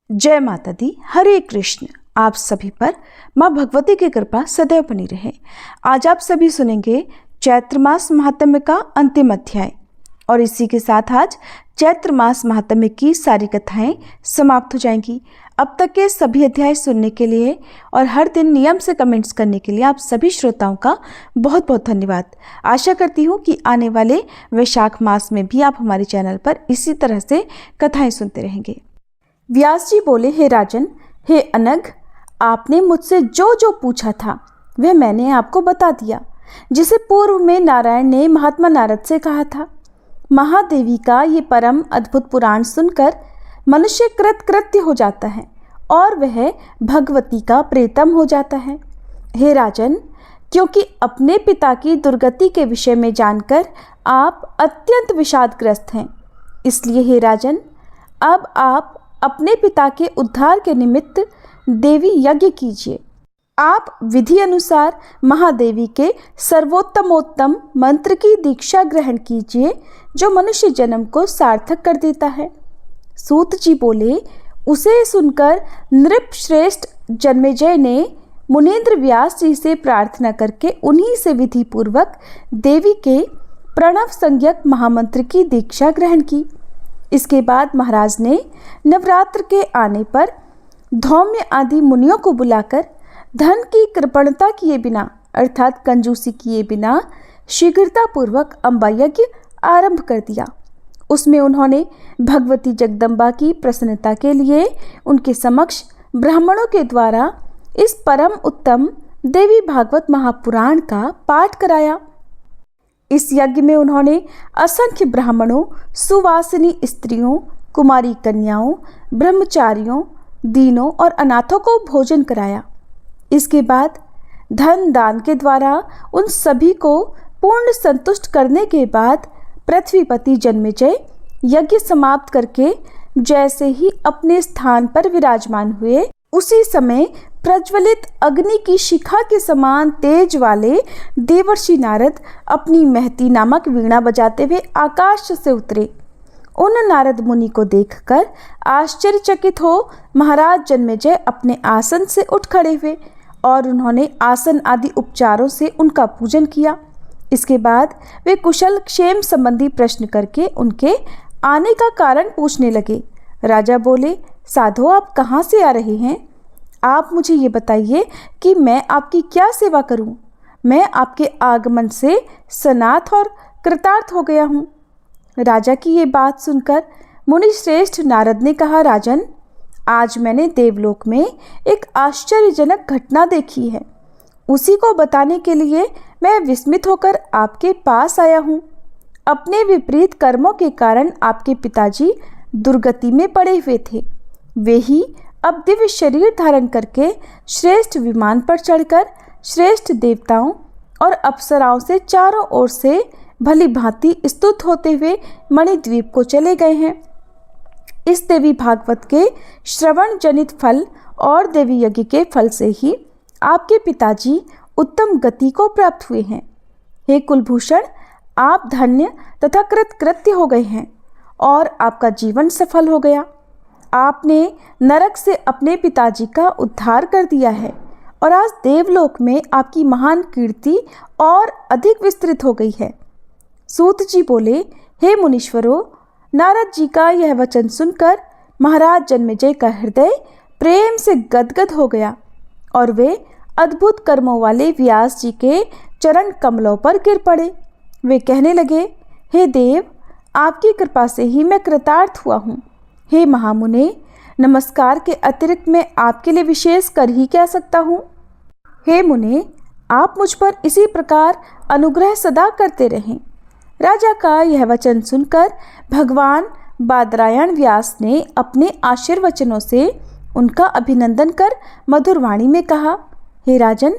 जय माता दी। हरे कृष्ण। आप सभी पर माँ भगवती की कृपा सदैव बनी रहे। आज आप सभी सुनेंगे चैत्र मास महात्म्य का अंतिम अध्याय और इसी के साथ आज चैत्र मास महात्म्य की सारी कथाएं समाप्त हो जाएंगी। अब तक के सभी अध्याय सुनने के लिए और हर दिन नियम से कमेंट्स करने के लिए आप सभी श्रोताओं का बहुत बहुत धन्यवाद। आशा करती हूँ कि आने वाले वैशाख मास में भी आप हमारे चैनल पर इसी तरह से कथाएं सुनते रहेंगे। व्यास जी बोले, हे राजन, हे अनघ, आपने मुझसे जो जो पूछा था वह मैंने आपको बता दिया, जिसे पूर्व में नारायण ने महात्मा नारद से कहा था। महादेवी का ये परम अद्भुत पुराण सुनकर मनुष्य कृतकृत्य हो जाता है और वह भगवती का प्रीतम हो जाता है। हे राजन, क्योंकि अपने पिता की दुर्गति के विषय में जानकर आप अत्यंत विषादग्रस्त हैं, इसलिए हे राजन, अब आप अपने पिता के उद्धार के निमित्त देवी यज्ञ कीजिए। आप विधि अनुसार महादेवी के सर्वोत्तमोत्तम मंत्र की दीक्षा ग्रहण कीजिए, जो मनुष्य जन्म को सार्थक कर देता है। सूत जी बोले, उसे सुनकर नृप श्रेष्ठ जन्मेजय ने मुनीन्द्र व्यास जी से प्रार्थना करके उन्हीं से विधि पूर्वक देवी के प्रणव संज्ञक महामंत्र की दीक्षा ग्रहण की। इसके बाद महाराज ने नवरात्र के आने पर धौम्य आदि मुनियों को बुलाकर धन की कृपणता किए बिना अर्थात कंजूसी किए बिना शीघ्रतापूर्वक अम्बा यज्ञ आरंभ कर दिया। उसमें उन्होंने भगवती जगदम्बा की प्रसन्नता के लिए उनके समक्ष ब्राह्मणों के द्वारा इस परम उत्तम देवी भागवत महापुराण का पाठ कराया। इस यज्ञ में उन्होंने असंख्य ब्राह्मणों, सुवासिनी स्त्रियों, कुमारी कन्याओं, ब्रह्मचारियों, दीनों और अनाथों को भोजन कराया। इसके बाद धन दान के द्वारा उन सभी को पूर्ण संतुष्ट करने के बाद पृथ्वीपति जन्मेजय यज्ञ समाप्त करके जैसे ही अपने स्थान पर विराजमान हुए, उसी समय प्रज्वलित अग्नि की शिखा के समान तेज वाले देवर्षि नारद अपनी महती नामक वीणा बजाते हुए आकाश से उतरे। उन नारद मुनि को देखकर आश्चर्यचकित हो महाराज जन्मेजय अपने आसन से उठ खड़े हुए और उन्होंने आसन आदि उपचारों से उनका पूजन किया। इसके बाद वे कुशल क्षेम संबंधी प्रश्न करके उनके आने का कारण पूछने लगे। राजा बोले, साधो, आप कहाँ से आ रहे हैं? आप मुझे ये बताइए कि मैं आपकी क्या सेवा करूं? मैं आपके आगमन से सनाथ और कृतार्थ हो गया हूं। राजा की ये बात सुनकर मुनि श्रेष्ठ नारद ने कहा, राजन, आज मैंने देवलोक में एक आश्चर्यजनक घटना देखी है। उसी को बताने के लिए मैं विस्मित होकर आपके पास आया हूँ। अपने विपरीत कर्मों के कारण आपके पिताजी दुर्गति में पड़े हुए थे। वे ही अब दिव्य शरीर धारण करके श्रेष्ठ विमान पर चढ़कर श्रेष्ठ देवताओं और अप्सराओं से चारों ओर से भली भांति स्तुत होते हुए मणिद्वीप को चले गए हैं। इस देवी भागवत के श्रवण जनित फल और देवी यज्ञ के फल से ही आपके पिताजी उत्तम गति को प्राप्त हुए हैं। हे कुलभूषण, आप धन्य तथा कृतकृत्य हो गए हैं और आपका जीवन सफल हो गया। आपने नरक से अपने पिताजी का उद्धार कर दिया है और आज देवलोक में आपकी महान कीर्ति और अधिक विस्तृत हो गई है। सूत जी बोले, हे मुनीश्वरों, नारद जी का यह वचन सुनकर महाराज जन्मेजय का हृदय प्रेम से गदगद हो गया और वे अद्भुत कर्मों वाले व्यास जी के चरण कमलों पर गिर पड़े। वे कहने लगे, हे देव, आपकी कृपा से ही मैं कृतार्थ हुआ हूँ। हे महामुने, नमस्कार के अतिरिक्त मैं आपके लिए विशेष कर ही क्या सकता हूँ? हे मुने, आप मुझ पर इसी प्रकार अनुग्रह सदा करते रहें। राजा का यह वचन सुनकर भगवान बादरायण व्यास ने अपने आशीर्वचनों से उनका अभिनंदन कर मधुर वाणी में कहा, हे राजन,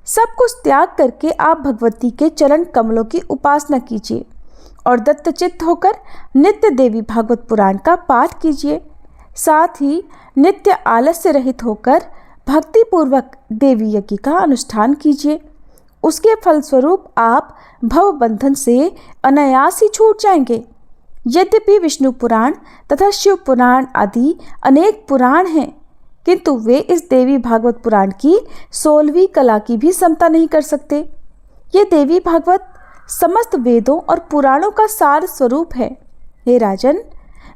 सब कुछ त्याग करके आप भगवती के चरण कमलों की उपासना कीजिए और दत्तचित्त होकर नित्य देवी भागवत पुराण का पाठ कीजिए। साथ ही नित्य आलस्य रहित होकर भक्तिपूर्वक देवी यज्ञ का अनुष्ठान कीजिए। उसके फलस्वरूप आप भव बंधन से अनायास ही छूट जाएंगे। यद्यपि विष्णु पुराण तथा शिव पुराण आदि अनेक पुराण हैं, किंतु वे इस देवी भागवत पुराण की 16वीं कला की भी समता नहीं कर सकते। ये देवी भागवत समस्त वेदों और पुराणों का सार स्वरूप है। हे राजन,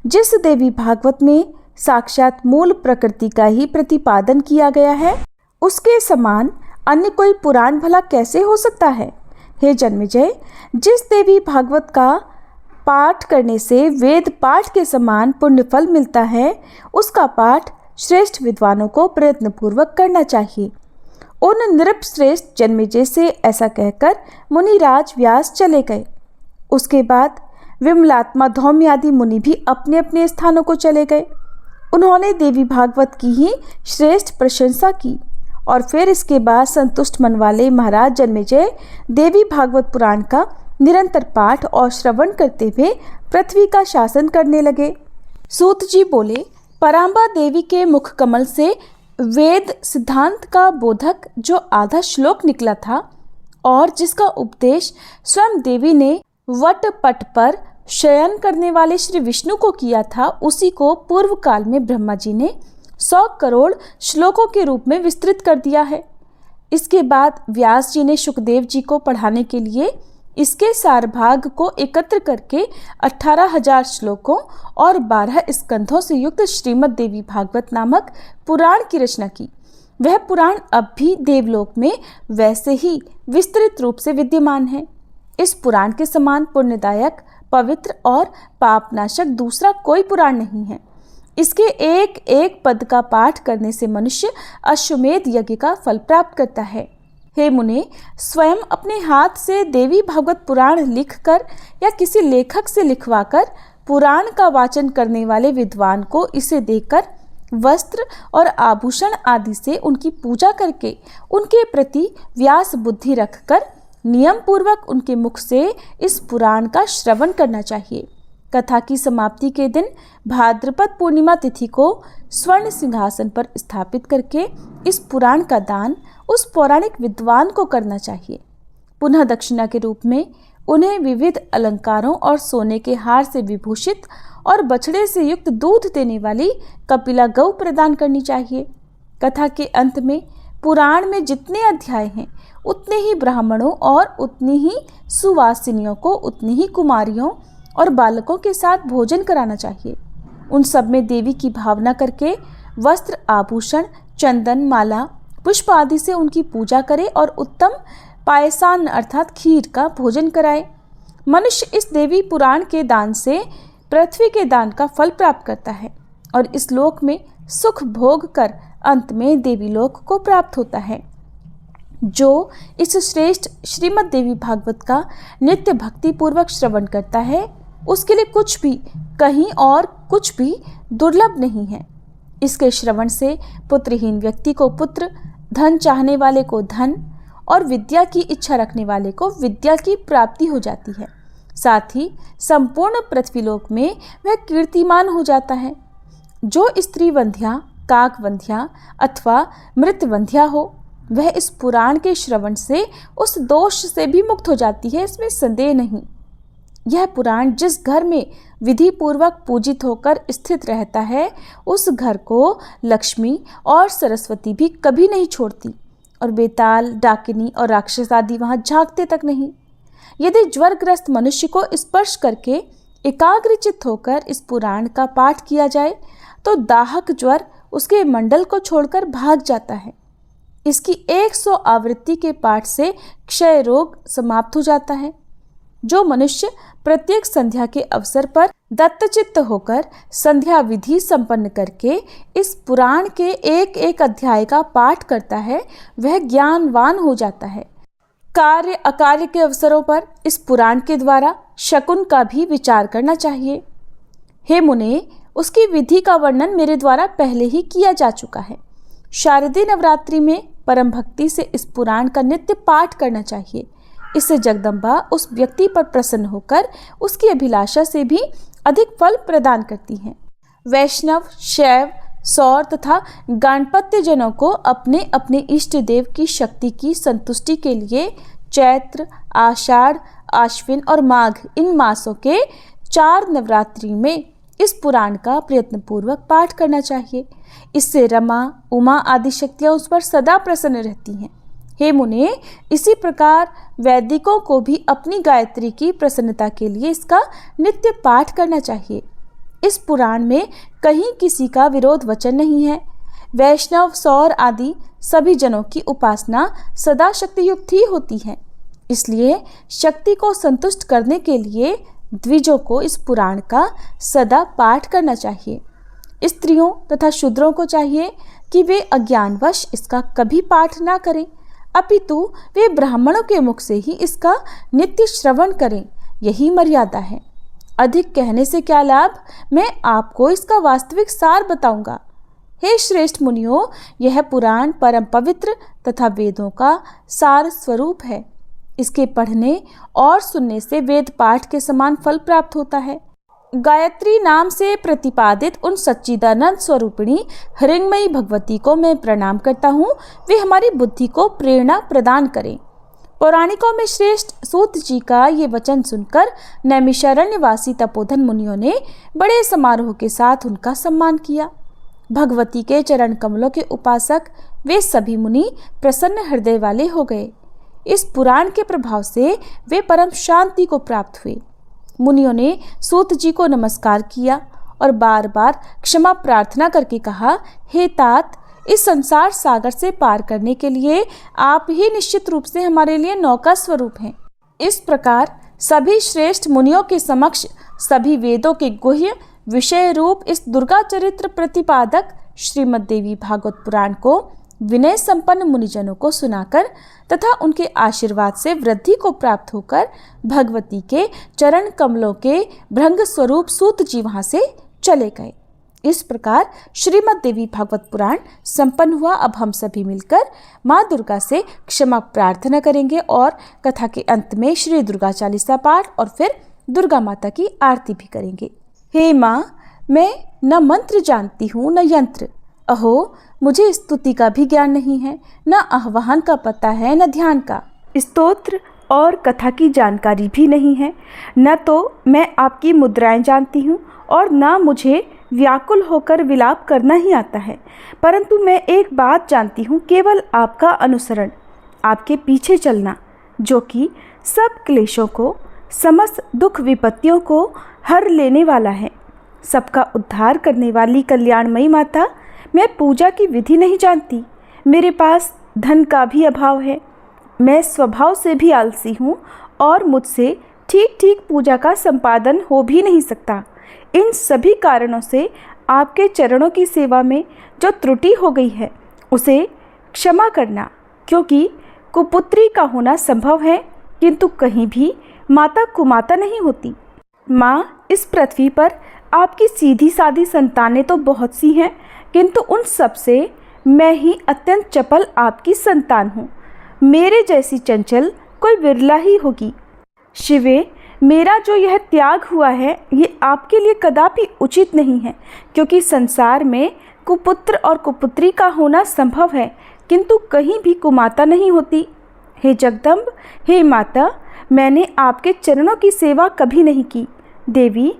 जिस देवी भागवत में साक्षात मूल प्रकृति का ही प्रतिपादन किया गया है, उसके समान अन्य कोई पुराण भला कैसे हो सकता है। हे जन्मेजय, जिस देवी भागवत का पाठ करने से वेद पाठ के समान पुण्य फल मिलता है, उसका पाठ श्रेष्ठ विद्वानों को प्रयत्नपूर्वक करना चाहिए। उन नृपश्रेष्ठ जन्मेजय से ऐसा कहकर मुनिराज व्यास चले गए। उसके बाद विमलात्मा धौम्य आदि मुनि भी अपने अपने स्थानों को चले गए। उन्होंने देवी भागवत की ही श्रेष्ठ प्रशंसा की और फिर इसके बाद संतुष्ट मन वाले महाराज जन्मेजय देवी भागवत पुराण का निरंतर पाठ और श्रवण करते हुए पृथ्वी का शासन करने लगे। सूत जी बोले, परांबा देवी के मुख कमल से वेद सिद्धांत का बोधक जो आधा श्लोक निकला था और जिसका उपदेश स्वयं देवी ने वट पट पर शयन करने वाले श्री विष्णु को किया था, उसी को पूर्व काल में ब्रह्मा जी ने 100 करोड़ श्लोकों के रूप में विस्तृत कर दिया है। इसके बाद व्यास जी ने शुकदेव जी को पढ़ाने के लिए इसके सार भाग को एकत्र करके 18,000 श्लोकों और 12 स्कंधों से युक्त श्रीमद् देवी भागवत नामक पुराण की रचना की। वह पुराण अब भी देवलोक में वैसे ही विस्तृत रूप से विद्यमान है। इस पुराण के समान पुण्यदायक, पवित्र और पापनाशक दूसरा कोई पुराण नहीं है। इसके एक एक पद का पाठ करने से मनुष्य अश्वमेध यज्ञ का फल प्राप्त करता है। हे मुने, स्वयं अपने हाथ से देवी भागवत पुराण लिखकर या किसी लेखक से लिखवाकर पुराण का वाचन करने वाले विद्वान को इसे देकर वस्त्र और आभूषण आदि से उनकी पूजा करके उनके प्रति व्यास बुद्धि रखकर नियम पूर्वक उनके मुख से इस पुराण का श्रवण करना चाहिए। कथा की समाप्ति के दिन भाद्रपद पूर्णिमा तिथि को स्वर्ण सिंहासन पर स्थापित करके इस पुराण का दान उस पौराणिक विद्वान को करना चाहिए। पुनः दक्षिणा के रूप में उन्हें विविध अलंकारों और सोने के हार से विभूषित और बछड़े से युक्त दूध देने वाली कपिला गौ प्रदान करनी चाहिए। कथा के अंत में पुराण में जितने अध्याय हैं, उतने ही ब्राह्मणों और उतनी ही सुवासिनियों को उतनी ही कुमारियों और बालकों के साथ भोजन कराना चाहिए। उन सब में देवी की भावना करके वस्त्र, आभूषण, चंदन, माला, पुष्प आदि से उनकी पूजा करे और उत्तम पायसान अर्थात खीर का भोजन कराए। मनुष्य इस देवी पुराण के दान से पृथ्वी के दान का फल प्राप्त करता है और इस लोक में सुख भोग कर अंत में देवी लोक को प्राप्त होता है। जो इस श्रेष्ठ श्रीमद् देवी भागवत का नित्य भक्ति पूर्वक श्रवण करता है, उसके लिए कुछ भी, कहीं और कुछ भी दुर्लभ नहीं है। इसके श्रवण से पुत्रहीन व्यक्ति को पुत्र, धन चाहने वाले को धन और विद्या की इच्छा रखने वाले को विद्या की प्राप्ति हो जाती है। साथ ही संपूर्ण पृथ्वीलोक में वह कीर्तिमान हो जाता है। जो स्त्री वंध्या, काक वंध्या अथवा मृत वंध्या हो, वह इस पुराण के श्रवण से उस दोष से भी मुक्त हो जाती है, इसमें संदेह नहीं। यह पुराण जिस घर में विधि पूर्वक पूजित होकर स्थित रहता है, उस घर को लक्ष्मी और सरस्वती भी कभी नहीं छोड़ती और बेताल, डाकिनी और राक्षस आदि वहाँ झांकते तक नहीं। यदि ज्वरग्रस्त मनुष्य को स्पर्श करके एकाग्रचित्त होकर इस पुराण का पाठ किया जाए तो दाहक ज्वर उसके मंडल को छोड़कर भाग जाता है। इसकी 100 आवृत्ति के पाठ से क्षय रोग समाप्त हो जाता है। जो मनुष्य प्रत्येक संध्या के अवसर पर दत्तचित्त होकर संध्या विधि संपन्न करके इस पुराण के एक एक अध्याय का पाठ करता है, वह ज्ञानवान हो जाता है। कार्य अकार्य के अवसरों पर इस पुराण के द्वारा शकुन का भी विचार करना चाहिए। हे मुने, उसकी विधि का वर्णन मेरे द्वारा पहले ही किया जा चुका है। शारदीय नवरात्रि में परम भक्ति से इस पुराण का नित्य पाठ करना चाहिए। इससे जगदम्बा उस व्यक्ति पर प्रसन्न होकर उसकी अभिलाषा से भी अधिक फल प्रदान करती हैं। वैष्णव, शैव, सौर तथा गणपत्य जनों को अपने अपने इष्ट देव की शक्ति की संतुष्टि के लिए चैत्र, आषाढ़, आश्विन और माघ इन मासों के 4 नवरात्रि में इस पुराण का प्रयत्नपूर्वक पाठ करना चाहिए। इससे रमा, उमा आदि शक्तियाँ उस पर सदा प्रसन्न रहती हैं। हे मुने, इसी प्रकार वैदिकों को भी अपनी गायत्री की प्रसन्नता के लिए इसका नित्य पाठ करना चाहिए। इस पुराण में कहीं किसी का विरोध वचन नहीं है। वैष्णव, सौर आदि सभी जनों की उपासना सदा शक्ति युक्त ही होती है। इसलिए शक्ति को संतुष्ट करने के लिए द्विजों को इस पुराण का सदा पाठ करना चाहिए। स्त्रियों तथा शूद्रों को चाहिए कि वे अज्ञानवश इसका कभी पाठ ना करें, अपितु वे ब्राह्मणों के मुख से ही इसका नित्य श्रवण करें। यही मर्यादा है। अधिक कहने से क्या लाभ, मैं आपको इसका वास्तविक सार बताऊंगा। हे श्रेष्ठ मुनियों, यह पुराण परम पवित्र तथा वेदों का सार स्वरूप है। इसके पढ़ने और सुनने से वेद पाठ के समान फल प्राप्त होता है। गायत्री नाम से प्रतिपादित उन सच्चिदानंद स्वरूपिणी हरिंगमयी भगवती को मैं प्रणाम करता हूँ। वे हमारी बुद्धि को प्रेरणा प्रदान करें। पौराणिकों में श्रेष्ठ सूत जी का ये वचन सुनकर नैमिषारण्यवासी तपोधन मुनियों ने बड़े समारोह के साथ उनका सम्मान किया। भगवती के चरण कमलों के उपासक वे सभी मुनि प्रसन्न हृदय वाले हो गए। इस पुराण के प्रभाव से वे परम शांति को प्राप्त हुए। मुनियों ने सूत जी को नमस्कार किया और बार बार क्षमा प्रार्थना करके कहा, हे तात, इस संसार सागर से पार करने के लिए आप ही निश्चित रूप से हमारे लिए नौका स्वरूप हैं। इस प्रकार सभी श्रेष्ठ मुनियों के समक्ष सभी वेदों के गुह्य विषय रूप इस दुर्गा चरित्र प्रतिपादक श्रीमद् देवी भागवत पुराण को विनय संपन्न मुनिजनों को सुनाकर तथा उनके आशीर्वाद से वृद्धि को प्राप्त होकर भगवती के चरण कमलों के भृंग स्वरूप सूत जी वहां से चले गए। इस प्रकार श्रीमद् देवी भागवत पुराण संपन्न हुआ। अब हम सभी मिलकर माँ दुर्गा से क्षमा प्रार्थना करेंगे और कथा के अंत में श्री दुर्गा चालीसा पाठ और फिर दुर्गा माता की आरती भी करेंगे। हे माँ, मैं न मंत्र जानती हूँ न यंत्र। अहो, मुझे स्तुति का भी ज्ञान नहीं है, न आह्वान का पता है न ध्यान का। स्तोत्र और कथा की जानकारी भी नहीं है। न तो मैं आपकी मुद्राएं जानती हूँ और न मुझे व्याकुल होकर विलाप करना ही आता है। परंतु मैं एक बात जानती हूँ, केवल आपका अनुसरण, आपके पीछे चलना, जो कि सब क्लेशों को, समस्त दुख विपत्तियों को हर लेने वाला है। सबका उद्धार करने वाली कल्याणमयी माता, मैं पूजा की विधि नहीं जानती। मेरे पास धन का भी अभाव है। मैं स्वभाव से भी आलसी हूँ और मुझसे ठीक ठीक पूजा का संपादन हो भी नहीं सकता। इन सभी कारणों से आपके चरणों की सेवा में जो त्रुटि हो गई है उसे क्षमा करना, क्योंकि कुपुत्री का होना संभव है किंतु कहीं भी माता कुमाता नहीं होती। माँ, इस पृथ्वी पर आपकी सीधी सादी संतानें तो बहुत सी हैं, किंतु उन सब से मैं ही अत्यंत चपल आपकी संतान हूँ। मेरे जैसी चंचल कोई विरला ही होगी। शिवे, मेरा जो यह त्याग हुआ है ये आपके लिए कदापि उचित नहीं है, क्योंकि संसार में कुपुत्र और कुपुत्री का होना संभव है किंतु कहीं भी कुमाता नहीं होती। हे जगदम्ब, हे माता, मैंने आपके चरणों की सेवा कभी नहीं की। देवी,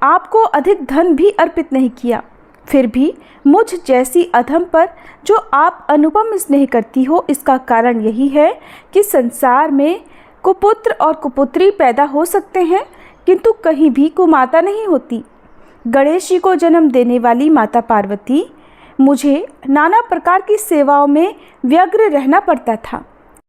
आपको अधिक धन भी अर्पित नहीं किया, फिर भी मुझ जैसी अधम पर जो आप अनुपम स्नेह करती हो, इसका कारण यही है कि संसार में कुपुत्र और कुपुत्री पैदा हो सकते हैं किंतु कहीं भी कुमाता नहीं होती। गणेश जी को जन्म देने वाली माता पार्वती, मुझे नाना प्रकार की सेवाओं में व्यग्र रहना पड़ता था,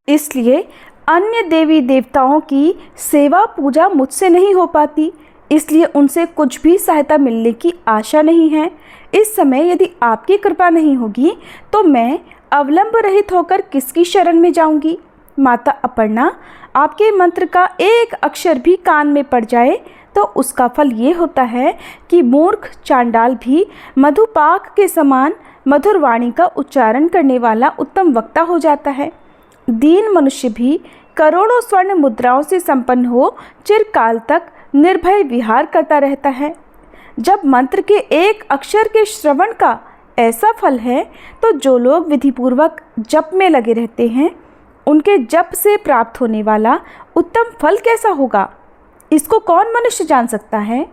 इसलिए अन्य देवी देवताओं की सेवा पूजा मुझसे नहीं हो पाती, इसलिए उनसे कुछ भी सहायता मिलने की आशा नहीं है। इस समय यदि आपकी कृपा नहीं होगी तो मैं अवलंब रहित होकर किसकी शरण में जाऊंगी। माता अपर्णा, आपके मंत्र का एक अक्षर भी कान में पड़ जाए तो उसका फल ये होता है कि मूर्ख चांडाल भी मधुपाक के समान मधुर वाणी का उच्चारण करने वाला उत्तम वक्ता हो जाता है। दीन मनुष्य भी करोड़ों स्वर्ण मुद्राओं से संपन्न हो चिरकाल तक निर्भय विहार करता रहता है। जब मंत्र के एक अक्षर के श्रवण का ऐसा फल है तो जो लोग विधिपूर्वक जप में लगे रहते हैं उनके जप से प्राप्त होने वाला उत्तम फल कैसा होगा। इसको कौन मनुष्य जान सकता है?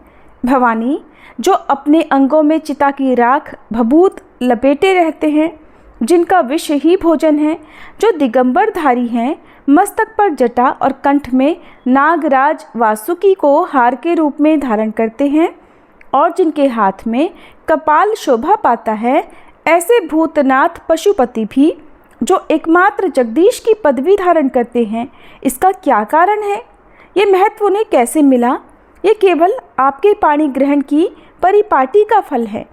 भवानी, जो अपने अंगों में चिता की राख भभूत लपेटे रहते हैं, जिनका विष ही भोजन है, जो दिगंबरधारी हैं, मस्तक पर जटा और कंठ में नागराज वासुकी को हार के रूप में धारण करते हैं और जिनके हाथ में कपाल शोभा पाता है, ऐसे भूतनाथ पशुपति भी जो एकमात्र जगदीश की पदवी धारण करते हैं, इसका क्या कारण है? ये महत्व उन्हें कैसे मिला? ये केवल आपके पाणी ग्रहण की परिपाटी का फल है।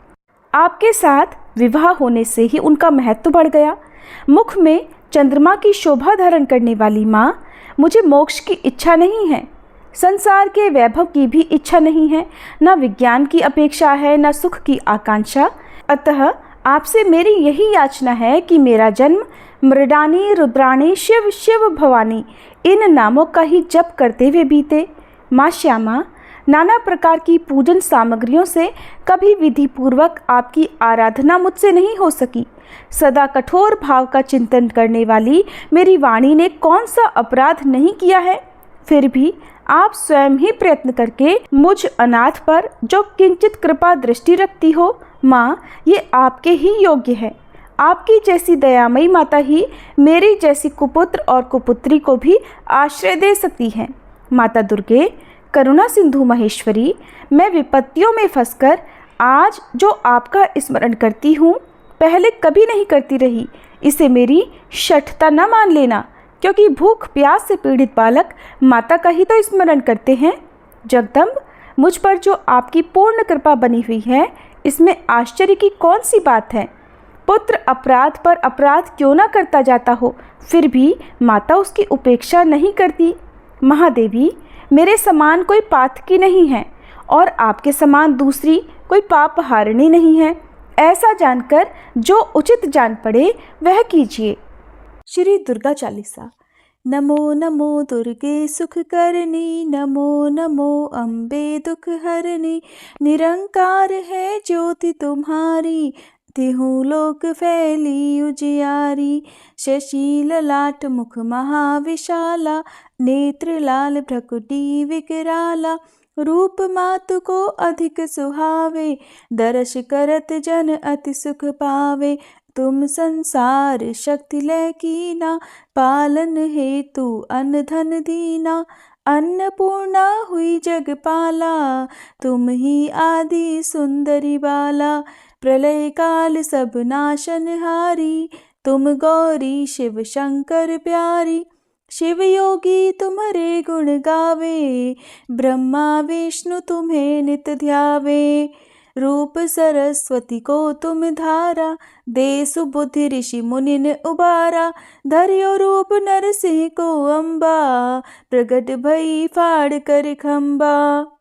आपके साथ विवाह होने से ही उनका महत्व बढ़ गया। मुख में चंद्रमा की शोभा धारण करने वाली माँ, मुझे मोक्ष की इच्छा नहीं है, संसार के वैभव की भी इच्छा नहीं है, न विज्ञान की अपेक्षा है, न सुख की आकांक्षा। अतः आपसे मेरी यही याचना है कि मेरा जन्म मृडानी, रुद्राणी, शिव, शिव, भवानी इन नामों का ही जप करते हुए बीते। माँ श्यामा, नाना प्रकार की पूजन सामग्रियों से कभी विधि पूर्वक आपकी आराधना मुझसे नहीं हो सकी। सदा कठोर भाव का चिंतन करने वाली मेरी वाणी ने कौन सा अपराध नहीं किया है? फिर भी आप स्वयं ही प्रयत्न करके मुझ अनाथ पर जो किंचित कृपा दृष्टि रखती हो, माँ, ये आपके ही योग्य है। आपकी जैसी दयामयी माता ही मेरी जैसी कुपुत्र और कुपुत्री को भी आश्रय दे सकती हैं। माता दुर्गे, करुणा सिंधु महेश्वरी, मैं विपत्तियों में फंसकर आज जो आपका स्मरण करती हूँ, पहले कभी नहीं करती रही। इसे मेरी शठता न मान लेना, क्योंकि भूख प्यास से पीड़ित बालक माता का ही तो स्मरण करते हैं। जगदम्ब, मुझ पर जो आपकी पूर्ण कृपा बनी हुई है, इसमें आश्चर्य की कौन सी बात है? पुत्र अपराध पर अपराध क्यों ना करता जाता हो, फिर भी माता उसकी उपेक्षा नहीं करती। महादेवी, मेरे समान कोई पातकी नहीं है और आपके समान दूसरी कोई पापहारिणी नहीं है। ऐसा जानकर जो उचित जान पड़े वह कीजिए। श्री दुर्गा चालीसा। नमो नमो दुर्गे सुख करनी, नमो नमो अम्बे दुख हरनी, निरंकार है ज्योति तुम्हारी, तिहु लोक फैली उजियारी। शशि ललाट मुख महाविशाला, नेत्र लाल भ्रकुटी विकराला, रूप मातु को अधिक सुहावे, दर्श करत जन अति सुख पावे। तुम संसार शक्ति लय कीना, पालन हेतु अन्न धन दीना, अन्नपूर्णा हुई जगपाला, तुम ही आदि सुंदरी बाला। प्रलय काल सब नाशनहारी, तुम गौरी शिव शंकर प्यारी। शिव योगी तुम्हारे गुण गावे, ब्रह्मा विष्णु तुम्हें नित ध्यावे। रूप सरस्वती को तुम धारा, दे सुबुद्धि ऋषि मुनिन उबारा। धर्यो रूप नरसिंह को अम्बा, प्रगट भई फाड़ कर खम्बा।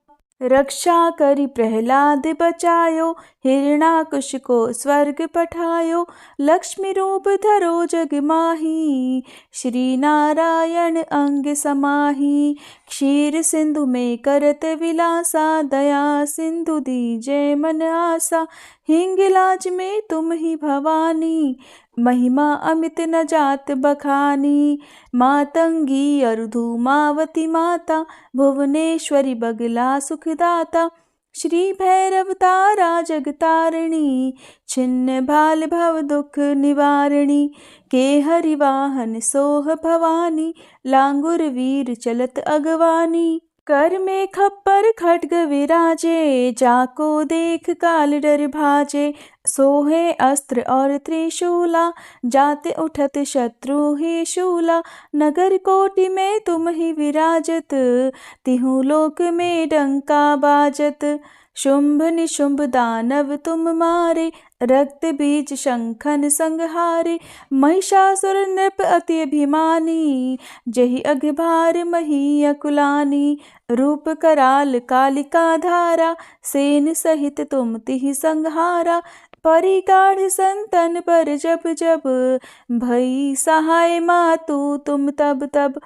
रक्षा करी प्रहलाद बचायो, हिरणाकुश को स्वर्ग पठायो। लक्ष्मी रूप धरो जग माही, श्री नारायण अंग समाही। क्षीर सिंधु में करत विलासा, दया सिंधु दीजे मन आसा। हिंगलाज में तुम ही भवानी, महिमा अमित न जात बखानी। मातंगी अरुधुमावती माता, भुवनेश्वरी बगला सुखदाता। श्री भैरव तारा जगतारिणी, छिन्न भाल भव दुख निवारिणी। के हरिवाहन सोह भवानी, लांगुर वीर चलत अगवानी। कर में खप्पर खड्ग विराजे, जाको देख काल डर भाजे। सोहे अस्त्र और त्रिशूला, जाते उठत शत्रु ही शूला। नगर कोटि में तुम ही विराजत, तिहु लोक में डंका बाजत। शुंभ निशुंभ दानव तुम मारे, रक्त बीज शंखन संहारे। महिषासुर नृप अति अभिमानी, जहि अघभार मही अकुलानी। रूप कराल कालिका धारा, सेन सहित तुम तिहि संहारा। परिगाढ़ संतन पर जब जब, भई सहाय मातु तुम तब तब।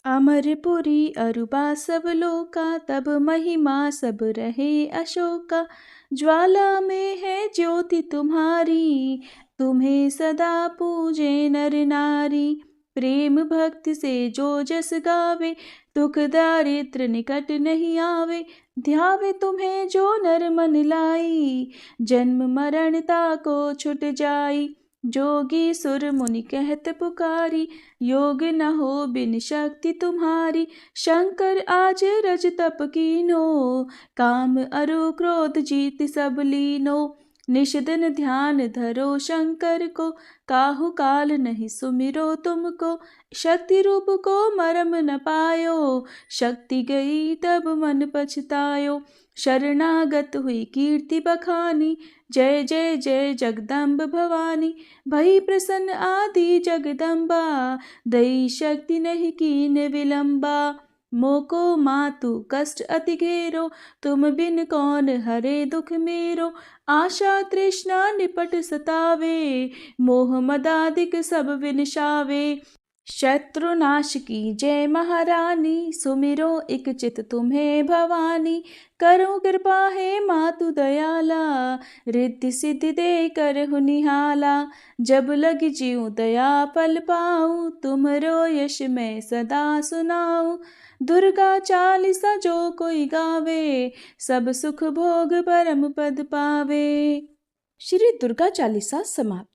अमरपुरी अरुबा सब लोका, तब महिमा सब रहे अशोका। ज्वाला में है ज्योति तुम्हारी, तुम्हें सदा पूजे नर नारी। प्रेम भक्ति से जो जस गावे, दुख दारिद्र निकट नहीं आवे। ध्यावे तुम्हें जो नर मन लाई, जन्म मरण ताको छुट जाई। जोगी सुर मुनि कहत पुकारी, योग न हो बिन शक्ति तुम्हारी। शंकर आज रज तप कीनो, काम अरु क्रोध जीत सब लीनो। निश दिन ध्यान धरो शंकर को, काहू काल नहीं सुमिरो तुमको। शक्ति रूप को मरम न पायो, शक्ति गई तब मन पछतायो। शरणागत हुई कीर्ति बखानी, जय जय जय जगदम्ब भवानी। भई प्रसन्न आदि जगदम्बा, दई शक्ति नहीं कीन विलंबा। मोको मातु कष्ट अति घेरो, तुम बिन कौन हरे दुख मेरो। आशा तृष्णा निपट सतावे, मोह मदादिक सब विनशावे। शत्रुनाश की जय महारानी, सुमिरो एक चित तुम्हें भवानी। करो कृपा है मातु दयाला, रिद्धि सिद्धि दे करहु निहाला। जब लग जीऊँ दया पल पाऊँ, तुमरो यश मैं सदा सुनाऊँ। दुर्गा चालीसा जो कोई गावे, सब सुख भोग परम पद पावे। श्री दुर्गा चालीसा समाप्त।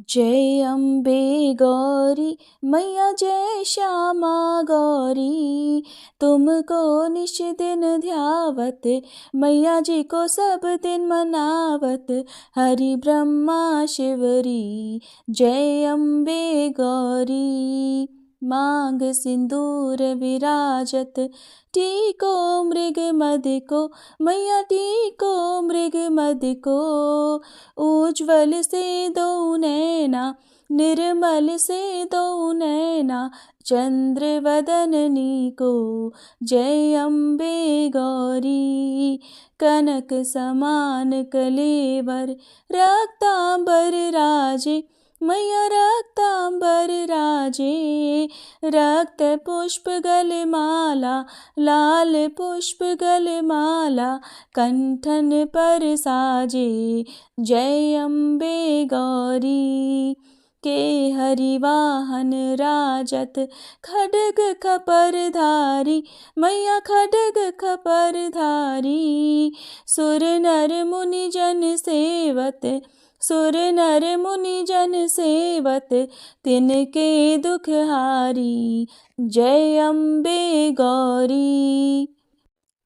जय अम्बे गौरी मैया जय श्यामा गौरी, तुमको निश दिन ध्यावत, मैया जी को सब दिन मनावत। हरि ब्रह्मा शिवरी, जय अम्बे गौरी। मांग सिंदूर विराजत, टीको मृग मद को, मैया टीको मृग मद को। उज्ज्वल से दो नैना, निर्मल से दो नैना, चंद्र वदननी को। जय अम्बे गौरी। कनक समान कलेवर, रक्तांबर राजे, मैया रक्तांबर राजे। रक्त पुष्प गलमाला, लाल पुष्प गलमाला, कंठन पर साजे। जय अम्बे गौरी। के हरिवाहन राजत, खड्ग खपर धारी, मैया खड्ग खपर धारी। सुर नर मुनि जन सेवत, सुर नर मुनि जन सेवत, तिनके दुख हारी। जय अम्बे गौरी।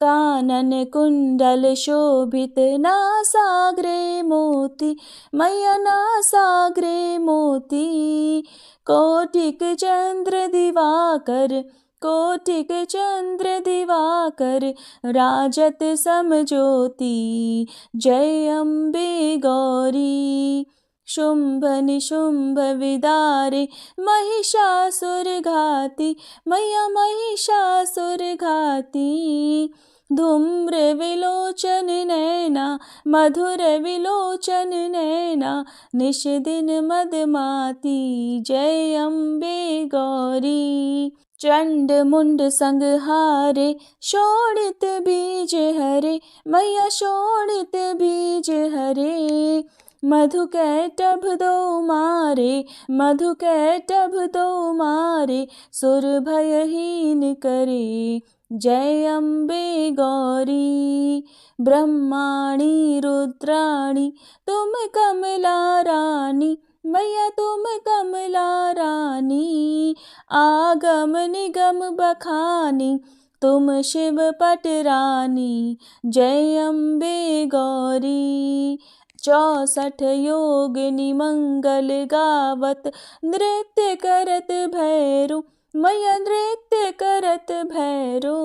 कानन कुंडल शोभित, नासाग्रे मोती, मैया नासाग्रे मोती। कोटिक चंद्र दिवाकर, कोटिक चंद्र दिवाकर, राजत समज्योति। जय अम्बे गौरी। शुंभ निशुंभ विदारे, महिषासुर घाती, मैया महिषासुर घाती। धूम्र विलोचन नैना, मधुर विलोचन नैना, निश दिन मदमाती। जय अम्बे गौरी। चंड मुंड संहारे, शोणित बीज हरे, मैया शोणित बीज हरे। मधु कैटभ दो मारे, मधु कैटभ दो मारे, सुर भयहीन करे। जय अम्बे गौरी। ब्रह्माणी रुद्राणी, तुम कमला रानी, मैया तुम कमला रानी। आगम निगम बखानी, तुम शिव पट रानी। जय अम्बे गौरी। 64 योगिनी मंगल गावत, नृत्य करत भैरू, मैया नृत्य करत भैरू।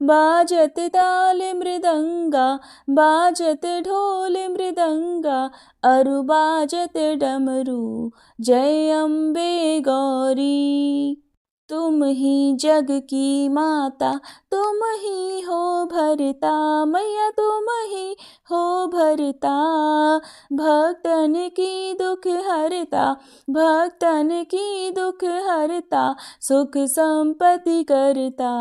बाजत ताल मृदंगा, बाजत ढोल मृदंगा, अरु बाजत डमरू। जय अम्बे गौरी। तुम ही जग की माता, तुम ही हो भरता, मैया तुम ही हो भरता। भक्तन की दुख हरता, भक्तन की दुख हरता, सुख संपत्ति करता।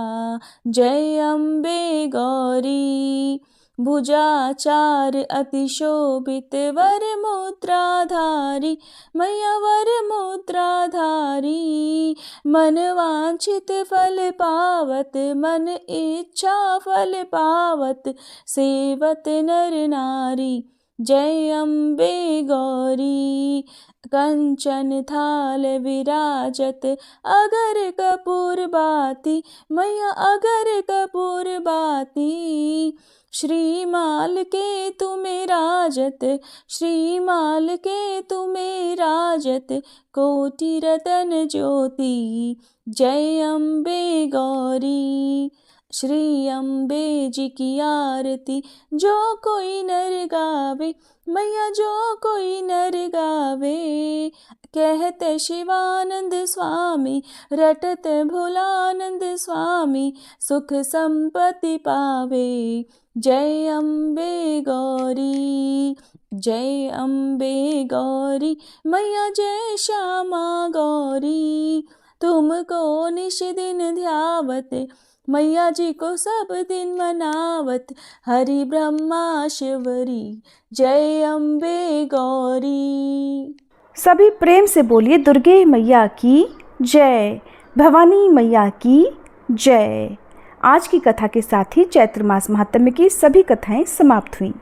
जय अम्बे गौरी। भुजाचार अति शोभित वर मुद्राधारी, मैया वर मुद्राधारी। मन वांछित फल पावत, मन इच्छा फल पावत, सेवत नर नारी। जय अम्बे गौरी। कंचन थाल विराजत, अगर कपूर बाती, मैया अगर कपूर बाती। श्रीमाल के तुम्हें राजत, श्रीमाल के तुम्हें राजत, कोटि रतन ज्योति। जय अम्बे गौरी। श्री अम्बे जी की आरती जो कोई नर गावे, मैया जो कोई नर गावे। कहते शिवानंद स्वामी, रटत भोलानंद स्वामी, सुख संपत्ति पावे। जय अम्बे गौरी। जय अम्बे गौरी, मैया जय श्यामा गौरी। तुमको निश दिन ध्यावत, मैया जी को सब दिन मनावत, हरि ब्रह्मा शिवरी। जय अम्बे गौरी। सभी प्रेम से बोलिए दुर्गे मैया की जय, भवानी मैया की जय। आज की कथा के साथ ही चैत्र मास महात्म्य की सभी कथाएं समाप्त हुईं।